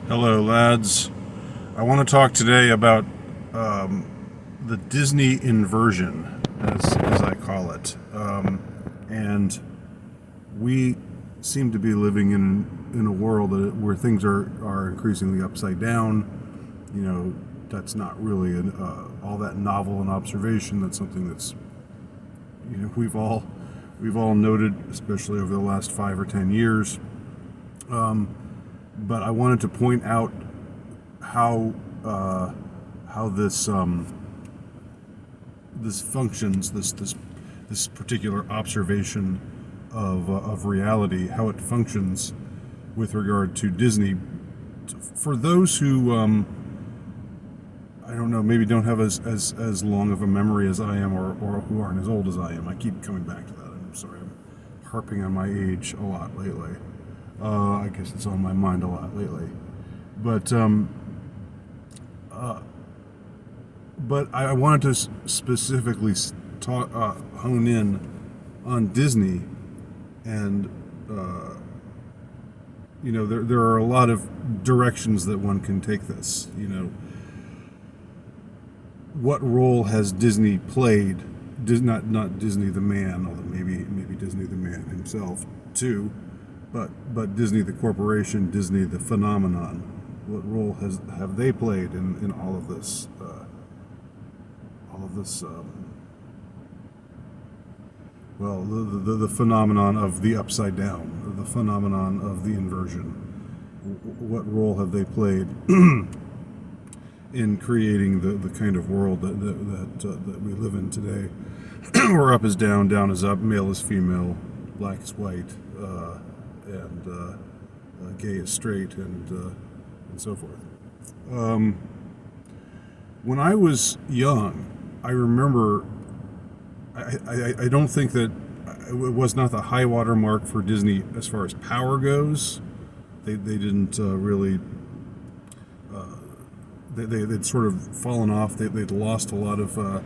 Hello, lads. I want to talk today about the Disney inversion, as I call it. And we seem to be living in a world where things are increasingly upside down. You know, that's not really all that novel an observation. That's something that's, we've all noted, especially over the last 5 or 10 years. But I wanted to point out how this functions, this particular observation of reality, how it functions with regard to Disney. For those who I don't know, maybe don't have as long of a memory as I am, or who aren't as old as I am. I keep coming back to that. I'm sorry, I'm harping on my age a lot lately. I guess it's on my mind a lot lately. But I wanted to specifically hone in on Disney, and there are a lot of directions that one can take this. What role has Disney played? Not Disney the man, although maybe Disney the man himself too, but Disney the corporation, Disney the phenomenon. What role have they played in all of this? Well, the phenomenon of the upside down, the phenomenon of the inversion. What role have they played in creating the kind of world that we live in today, where up is down, down is up, male is female, black is white, and gay is straight, and so forth. When I was young, I remember. I don't think that it was not the high water mark for Disney as far as power goes. They didn't really. They'd sort of fallen off. They'd lost a lot of the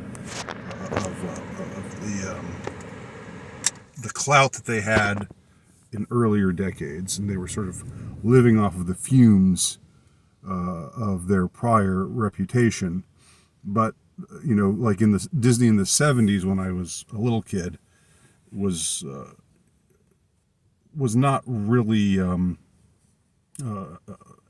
clout that they had in earlier decades, and they were sort of living off of the fumes of their prior reputation. But like in the Disney in the '70s, when I was a little kid, was not really,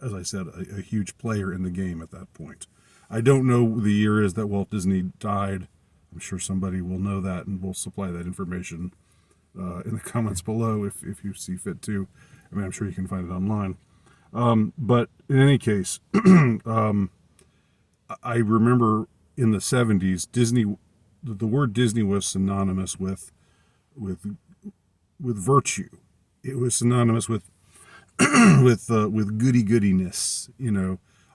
as I said, a huge player in the game at that point. I don't know the year is that Walt Disney died. I'm sure somebody will know that and will supply that information in the comments below if you see fit to. I mean, I'm sure you can find it online. But in any case, I remember in the '70s, Disney, the word Disney was synonymous with virtue. It was synonymous with with goody goodiness.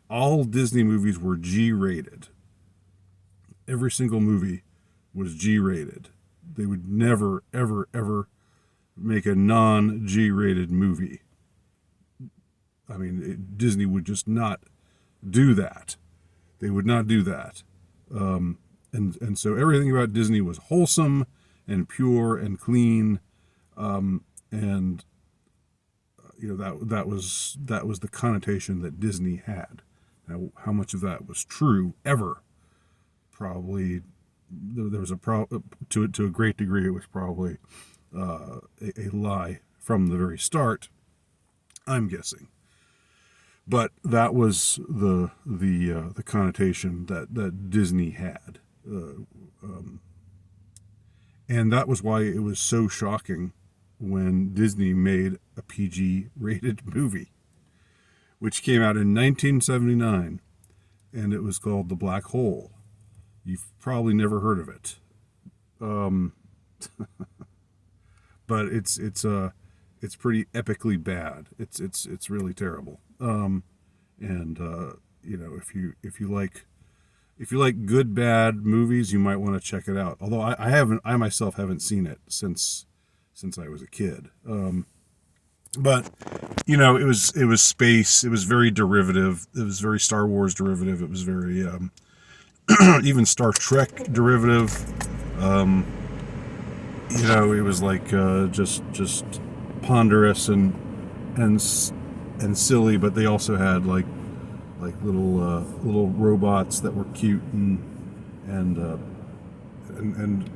All Disney movies were G-rated. Every single movie was G-rated. They would never, ever, ever make a non-G-rated movie. I mean, Disney would just not do that. They would not do that. And so everything about Disney was wholesome and pure and clean, and that was the connotation that Disney had. Now, how much of that was true ever? Probably there was to a great degree. It was probably a lie from the very start, I'm guessing. But that was the connotation that Disney had, and that was why it was so shocking when Disney made a PG-rated movie, which came out in 1979, and it was called The Black Hole. You've probably never heard of it, but it's pretty epically bad. It's really terrible. If you like good bad movies, you might want to check it out. Although I myself haven't seen it since I was a kid. But it was space. It was very derivative. It was very Star Wars derivative. It was very even Star Trek derivative. It was like just ponderous and and silly, but they also had like little robots that were cute and uh, and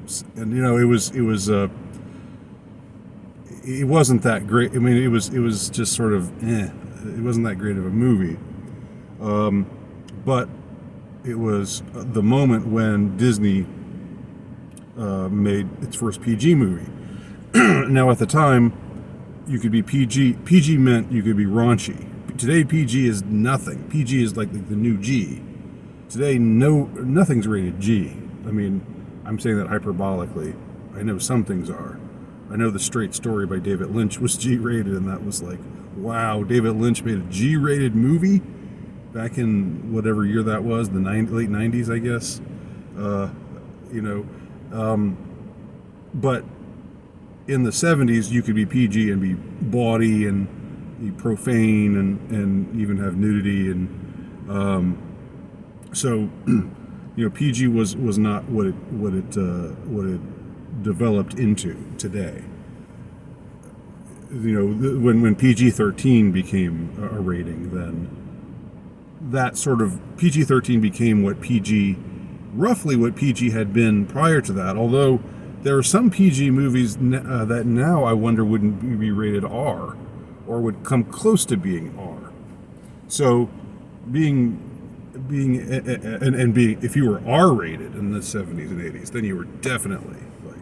it wasn't that great. I mean, it was just sort of it wasn't that great of a movie, but it was the moment when Disney made its first PG movie. Now, at the time, you could be PG. PG meant you could be raunchy. Today, PG is nothing. PG is like the new G. Today, nothing's rated G. I mean, I'm saying that hyperbolically. I know some things are. I know The Straight Story by David Lynch was G-rated, and that was like, wow, David Lynch made a G-rated movie back in whatever year that was, the late 90s, I guess. You know, but in the 70s, you could be PG and be bawdy and be profane and even have nudity, and so PG was not what it developed into today. When PG-13 became a rating, then that sort of PG-13 became roughly what PG had been prior to that. Although there are some PG movies that now I wonder wouldn't be rated R, or would come close to being R. So being if you were R rated in the 70s and 80s, then you were definitely like,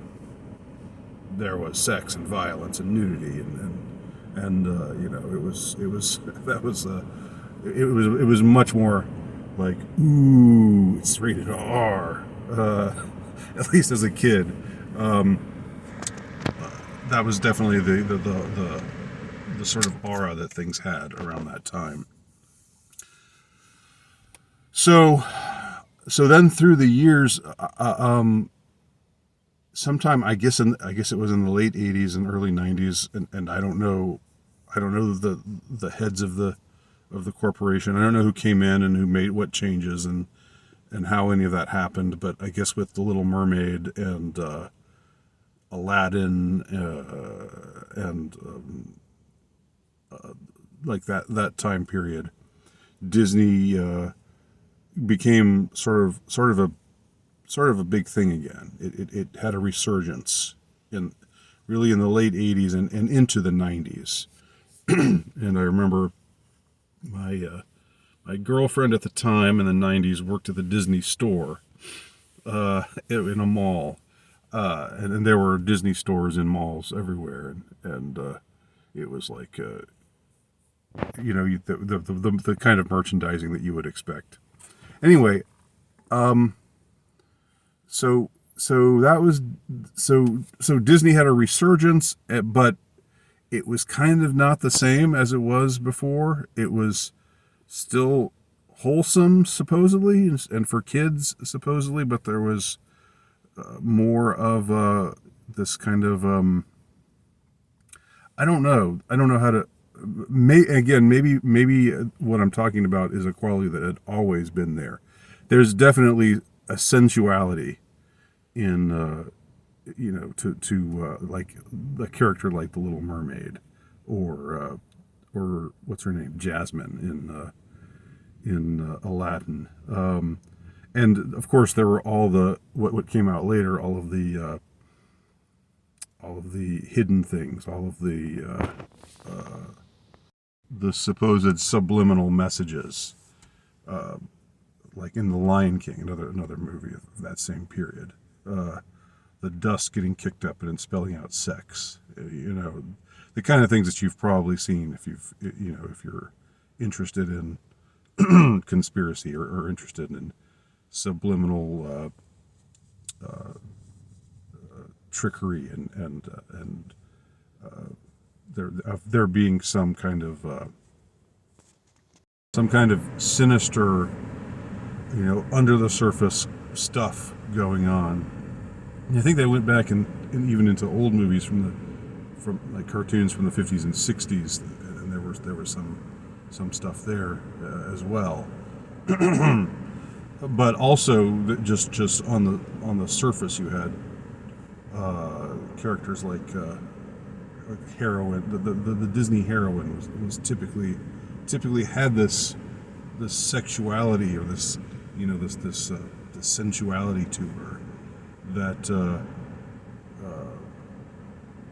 there was sex and violence and nudity and it was much more like, ooh, it's rated R. At least as a kid, that was definitely the sort of aura that things had around that time. So then through the years, sometime I guess it was in the late 80s and early 90s, and I don't know the heads of the corporation. I don't know who came in and who made what changes and how any of that happened. But I guess with The Little Mermaid and Aladdin and like that time period, Disney became sort of a big thing again. It had a resurgence in the late 80s and into the 90s. And I remember my girlfriend at the time in the 90s worked at the Disney store in a mall, and there were Disney stores in malls everywhere, and it was like the kind of merchandising that you would expect. Anyway, so Disney had a resurgence, but it was kind of not the same as it was before. It was still wholesome, supposedly, and for kids, supposedly, but there was more of this kind of I don't know how to. Maybe what I'm talking about is a quality that had always been there. There's definitely a sensuality in to like a character like the Little Mermaid, or what's her name, Jasmine in Aladdin, and of course there were all the what came out later, all of the hidden things, all of the supposed subliminal messages, like in The Lion King, another movie of that same period. The dust getting kicked up and spelling out sex. The kind of things that you've probably seen if you're interested in conspiracy or interested in subliminal trickery and there being some kind of sinister, under the surface stuff going on. And I think they went back and even into old movies from like cartoons from the 50s and 60s, and there was some stuff there as well. But also just on the surface, you had characters like heroine, the Disney heroine was typically had this sexuality, or this, this sensuality to her that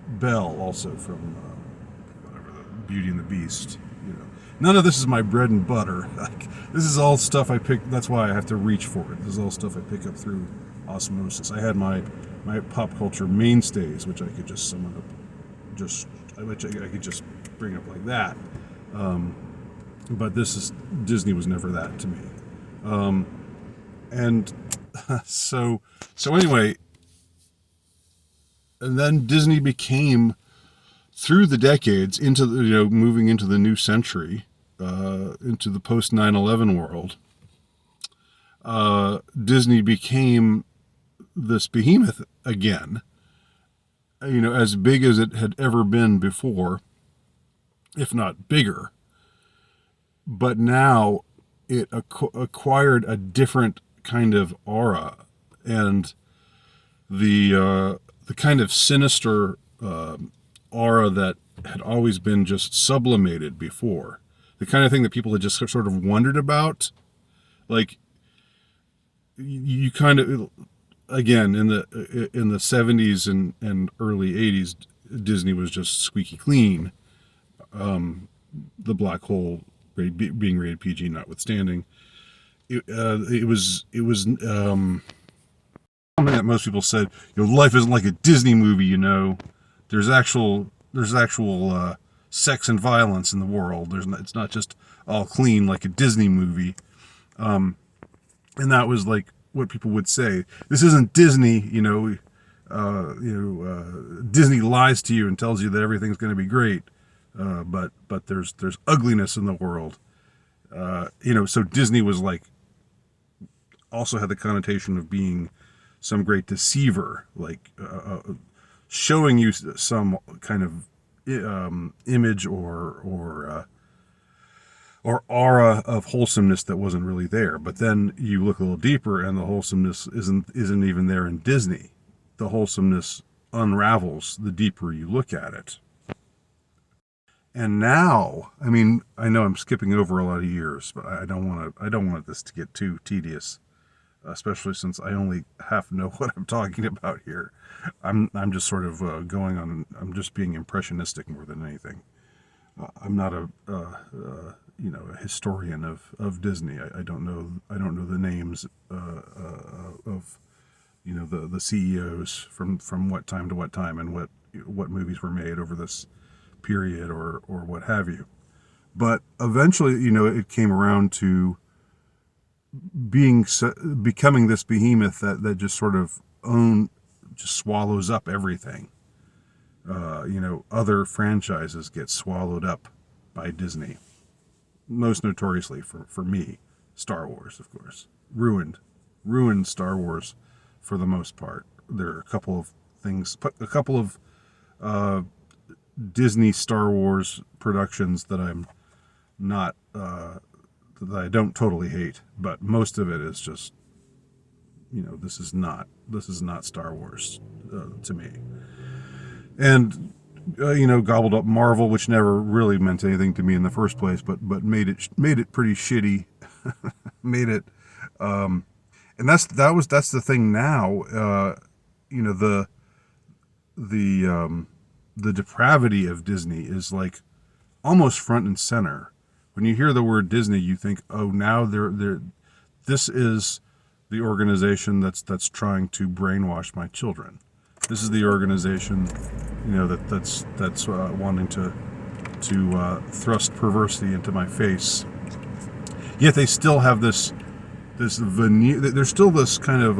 Belle, also from whatever, the Beauty and the Beast. None of this is my bread and butter. This is all stuff I pick. That's why I have to reach for it. This is all stuff I pick up through osmosis. I had my pop culture mainstays, which I could just sum up. I could just bring up like that. But Disney was never that to me. And so anyway, and then Disney became, through the decades, into moving into the new century, into the post 9/11 world, Disney became this behemoth again, as big as it had ever been before, if not bigger. But now it acquired a different kind of aura, and the kind of sinister aura that had always been just sublimated before, the kind of thing that people had just sort of wondered about, like you kind of, again, in the 70s and early 80s, Disney was just squeaky clean. The black hole being rated PG notwithstanding, it was something that most people said, life isn't like a Disney movie. There's actual sex and violence in the world. It's not just all clean like a Disney movie. And that was like what people would say. This isn't Disney. Disney lies to you and tells you that everything's going to be great. But there's ugliness in the world. So Disney was like, also had the connotation of being some great deceiver, like showing you some kind of image or aura of wholesomeness that wasn't really there. But then you look a little deeper, and the wholesomeness isn't even there in Disney. The wholesomeness unravels the deeper you look at it. And now, I know I'm skipping over a lot of years, but I don't want this to get too tedious, especially since I only half know what I'm talking about here. I'm just sort of going on. I'm just being impressionistic more than anything. I'm not a historian of Disney. I don't know the names of the CEOs from what time to what time, and what movies were made over this period or what have you. But eventually, it came around to becoming this behemoth that just sort of just swallows up everything. Other franchises get swallowed up by Disney. Most notoriously for me, Star Wars, of course. Ruined Star Wars for the most part. There are a couple of Disney Star Wars productions that I'm not that I don't totally hate, but most of it is just, this is not Star Wars to me. And gobbled up Marvel, which never really meant anything to me in the first place, but made it pretty shitty. Made it, and that's the thing now. The depravity of Disney is like almost front and center. When you hear the word Disney, you think, oh, now this is the organization that's trying to brainwash my children. This is the organization, that's wanting to thrust perversity into my face. Yet they still have this veneer. There's still this kind of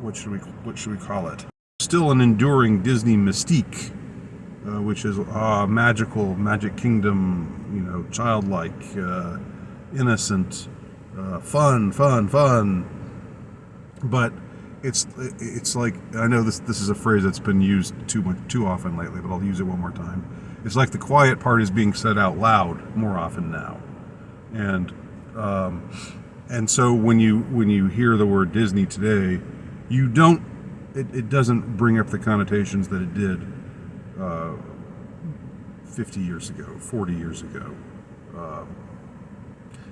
what should we call it? Still an enduring Disney mystique, which is magical, Magic Kingdom, childlike, innocent, fun. But it's like, I know this is a phrase that's been used too often lately, but I'll use it one more time. It's like the quiet part is being said out loud more often now, and so when you hear the word Disney today, you don't it doesn't bring up the connotations that it did 50 years ago, 40 years ago,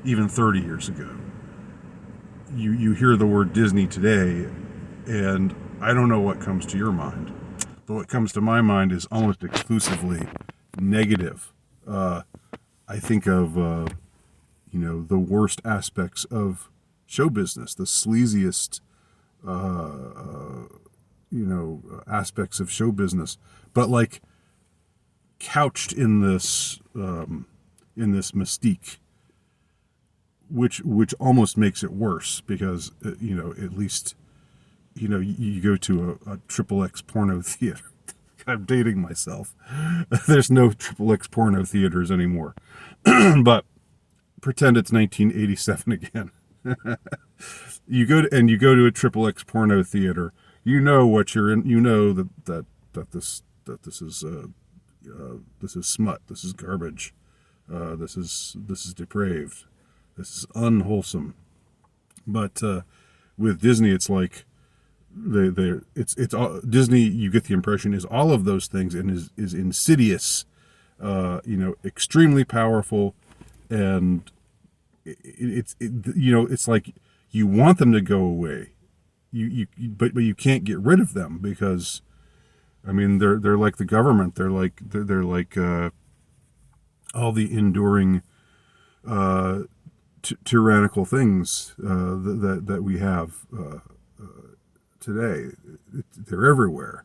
even 30 years ago. You hear the word Disney today, and I don't know what comes to your mind, but what comes to my mind is almost exclusively negative. I think of the worst aspects of show business, the sleaziest aspects of show business, but like couched in this mystique, which almost makes it worse because at least you go to a triple X porno theater. I'm dating myself. There's no triple X porno theaters anymore, but pretend it's 1987 again. You go to a triple X porno theater. You know what you're in. You know that this is smut. This is garbage. This is depraved. This is unwholesome. But with Disney, it's like it's all Disney. You get the impression is all of those things and is insidious. Extremely powerful, and it's like you want them to go away. But you can't get rid of them because, I mean, they're like the government. They're like all the enduring tyrannical things that we have today. They're everywhere,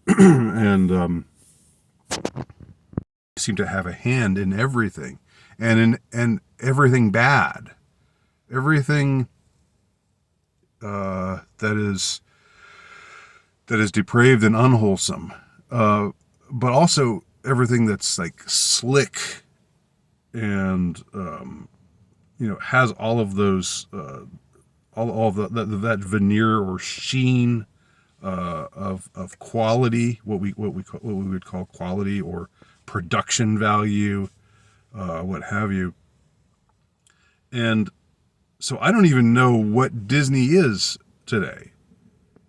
and seem to have a hand in everything, and everything bad, everything that is depraved and unwholesome, but also everything that's like slick and has all of those all of that veneer or sheen of quality, what we would call quality or production value, what have you. And so I don't even know what Disney is today.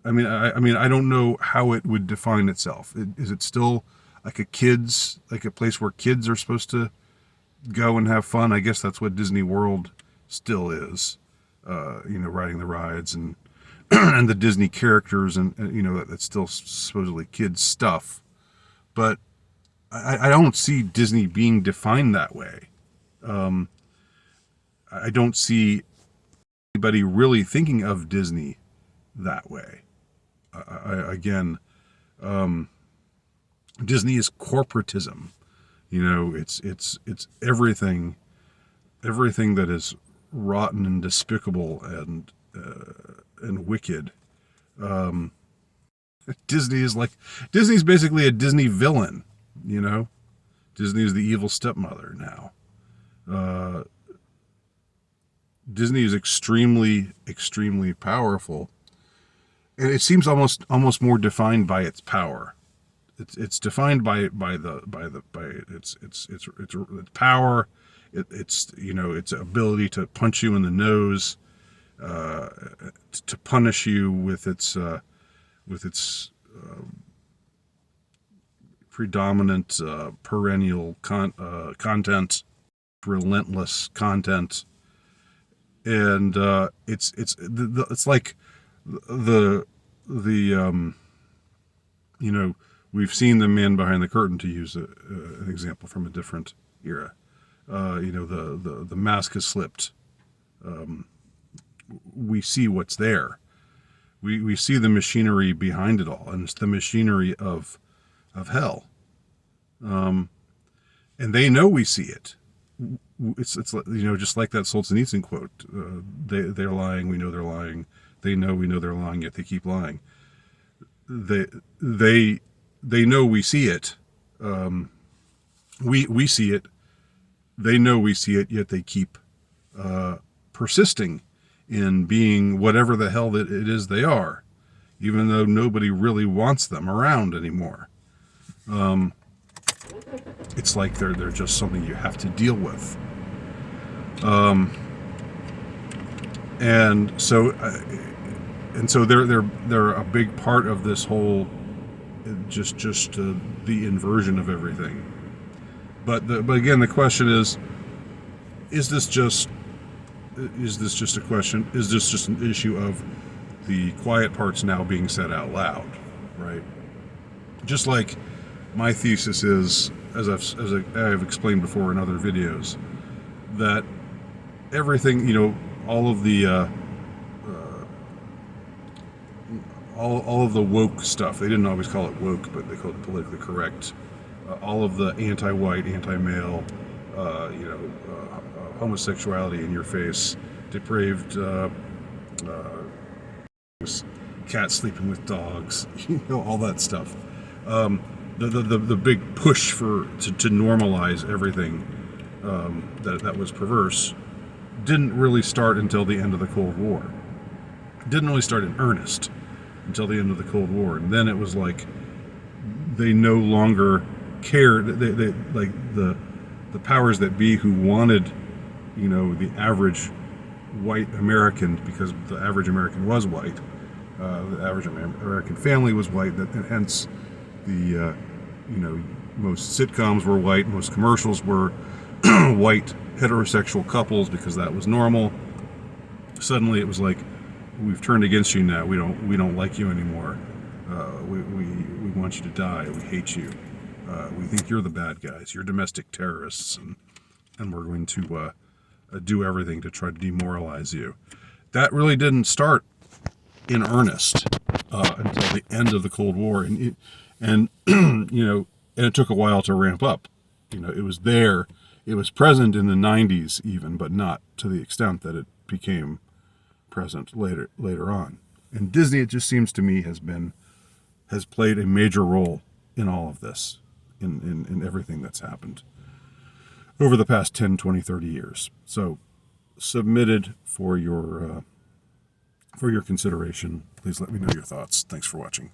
I mean, I don't know how it would define itself. Is it still like a place where kids are supposed to go and have fun? I guess that's what Disney World still is. Riding the rides and and the Disney characters, and that's still supposedly kids stuff. But I don't see Disney being defined that way. I don't see anybody really thinking of Disney that way. Disney is corporatism. It's everything that is rotten and despicable and wicked. Disney's basically a Disney villain. Disney is the evil stepmother now. Disney is extremely, extremely powerful, and it seems almost more defined by its power. It's defined by its power. Its ability to punch you in the nose, to punish you with its predominant perennial content, relentless content. And it's like we've seen the man behind the curtain, to use an example from a different era. The mask has slipped. We see what's there. We see the machinery behind it all, and it's the machinery of hell. And they know we see it. It's just like that Solzhenitsyn quote. They're lying. We know they're lying. They know we know they're lying. Yet they keep lying. They know we see it. We see it. They know we see it. Yet they keep persisting in being whatever the hell that it is they are, even though nobody really wants them around anymore. It's like they're just something you have to deal with. And so and so they're a big part of this whole just the inversion of everything. But again, the question is this just a question? Is this just an issue of the quiet parts now being said out loud, right? Just like my thesis is, as I've explained before in other videos, that everything, all of the all of the woke stuff. They didn't always call it woke, but they called it politically correct. All of the anti-white, anti-male, homosexuality in your face, depraved cats sleeping with dogs, all that stuff. The big push to normalize everything that was perverse didn't really start until the end of the Cold War. It didn't really start in earnest until the end of the Cold War, and then it was like they no longer cared. They like the powers that be, who wanted the average white American, because the average American was white, the average American family was white, and hence the most sitcoms were white, most commercials were white heterosexual couples, because that was normal. Suddenly it was like, we've turned against you now. We don't like you anymore. We want you to die. We hate you. We think you're the bad guys. You're domestic terrorists, and we're going to do everything to try to demoralize you. That really didn't start in earnest until the end of the Cold War, and it took a while to ramp up. It was there. It was present in the 90s even, but not to the extent that it became present later on. And Disney, it just seems to me, has played a major role in all of this, in everything that's happened over the past 10, 20, 30 years. So, submitted for your consideration. Please let me know your thoughts. Thanks for watching.